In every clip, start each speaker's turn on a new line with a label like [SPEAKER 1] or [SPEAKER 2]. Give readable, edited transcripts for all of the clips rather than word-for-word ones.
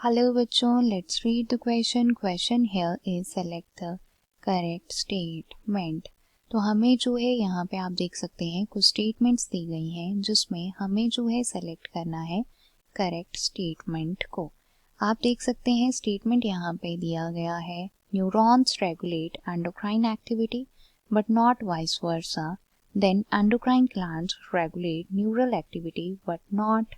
[SPEAKER 1] Hello बच्चों, let's read the question here is select the correct statement. तो हमें जो है यहाँ पे आप देख सकते हैं कुछ स्टेटमेंट्स दी गई हैं जिसमें हमें जो है सेलेक्ट करना है करेक्ट स्टेटमेंट को। आप देख सकते हैं स्टेटमेंट यहाँ पे दिया गया है, neurons regulate endocrine activity but not vice versa, then endocrine glands regulate neural activity but not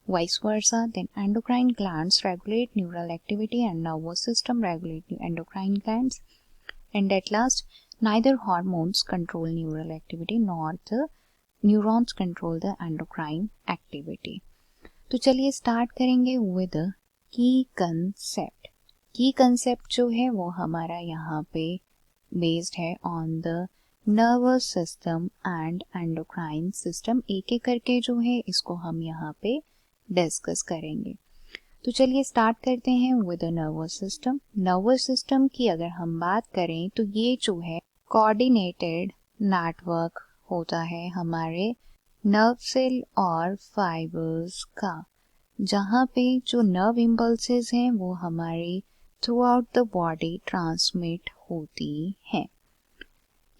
[SPEAKER 1] vice versa, then endocrine glands regulate neural activity and nervous system regulate endocrine glands, and at last neither hormones control neural activity nor the neurons control the endocrine activity। तो चलिए start करेंगे with की concept. की concept जो है वो हमारा यहाँ पे बेस्ड है on the nervous system and endocrine system. एक एक करके जो है इसको हम यहाँ पे डिस्कस करेंगे। तो चलिए स्टार्ट करते हैं with nervous system. Nervous system की अगर हम बात करें तो ये जो है कोऑर्डिनेटेड नेटवर्क होता है हमारे नर्व सेल और फाइबर्स का, जहाँ पे जो नर्व इम्पल्सेस हैं वो हमारे through out the body transmit होती हैं।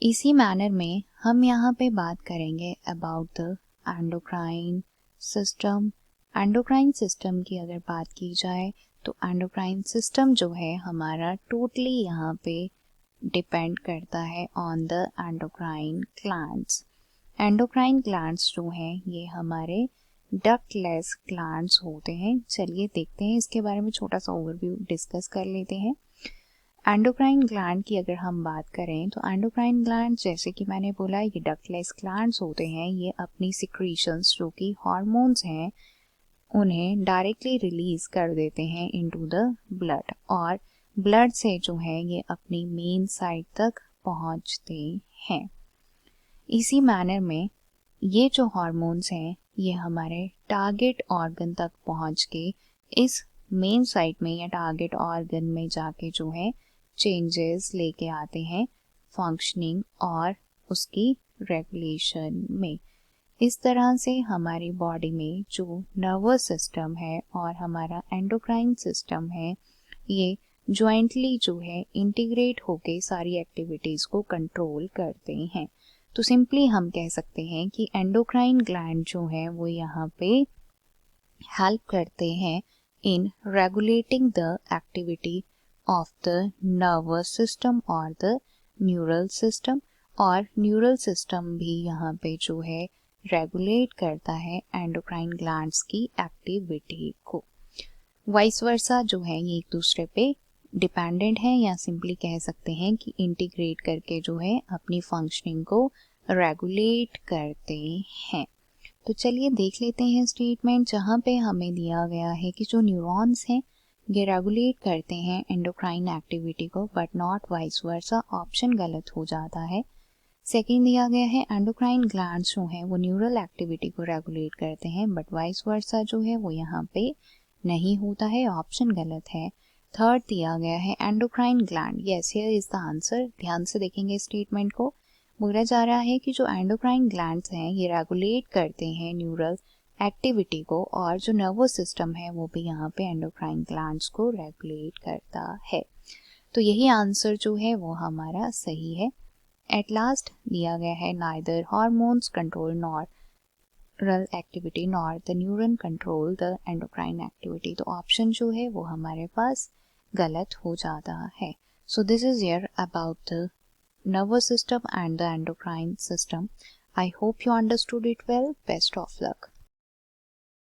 [SPEAKER 1] इसी मैनर में हम यहाँ पे बात करेंगे about the endocrine system. Endocrine system की अगर बात की जाए तो एंडोक्राइन सिस्टम जो है हमारा टोटली यहाँ पे डिपेंड करता है on the endocrine glands. Endocrine glands जो हैं ये हमारे डक्टलेस ग्लैंड्स होते हैं। चलिए देखते हैं इसके बारे में, छोटा सा ओवरव्यू डिस्कस कर लेते हैं। एंडोक्राइन ग्लैंड की अगर हम बात करें तो एंडोक्राइन ग्लैंड जैसे कि मैंने बोला ये डक्टलेस ग्लैंड्स होते हैं। ये अपनी सिक्रीशंस जो कि हार्मोन्स हैं उन्हें डायरेक्टली रिलीज कर देते हैं इनटू द ब्लड, और ब्लड से जो है ये अपनी मेन साइट तक पहुंचते हैं। इसी मैनर में ये जो हार्मोन्स हैं ये हमारे टारगेट ऑर्गन तक पहुंच के इस मेन साइट में या टारगेट ऑर्गन में जाके जो है चेंजेस लेके आते हैं फंक्शनिंग और उसकी रेगुलेशन में। इस तरह से हमारी बॉडी में जो नर्वस सिस्टम है और हमारा एंडोक्राइन सिस्टम है ये जॉइंटली जो है इंटीग्रेट होके सारी एक्टिविटीज़ को कंट्रोल करते हैं। तो सिंपली हम कह सकते हैं कि एंडोक्राइन ग्लैंड जो है वो यहाँ पे हेल्प करते हैं इन regulating the activity of the nervous system और द न्यूरल सिस्टम, और न्यूरल सिस्टम भी यहाँ पे जो है रेगुलेट करता है एंडोक्राइन ग्लैंड्स की एक्टिविटी को। वाइस वर्सा जो है ये एक दूसरे पे डिपेंडेंट है, या सिंपली कह सकते हैं कि इंटीग्रेट करके जो है अपनी फंक्शनिंग को रेगुलेट करते हैं। तो चलिए देख लेते हैं स्टेटमेंट, जहाँ पे हमें दिया गया है कि जो न्यूरॉन्स हैं ये रेगुलेट करते हैं एंडोक्राइन एक्टिविटी को but not vice versa. Option गलत हो जाता है। सेकेंड दिया गया है एंडोक्राइन ग्लैंड्स जो हैं वो न्यूरल एक्टिविटी को रेगुलेट करते हैं बट वाइस वर्सा जो है वो यहाँ पे नहीं होता है। ऑप्शन गलत है। थर्ड दिया गया है endocrine gland, yes here is the answer. ध्यान से देखेंगे स्टेटमेंट को। बोला जा रहा है कि जो एंडोक्राइन ग्लैंड्स हैं ये रेगुलेट करते हैं न्यूरल एक्टिविटी को, और जो नर्वस सिस्टम है वो भी यहाँ पे एंडोक्राइन ग्लैंड्स को रेगुलेट करता है। तो यही आंसर जो है वो हमारा सही है। एट लास्ट दिया गया है neither hormones control neural activity nor the neuron control the endocrine activity. तो ऑप्शन जो है वो हमारे पास गलत हो जाता है। So this is here about the nervous system and the endocrine system. I hope you understood it well. Best of luck.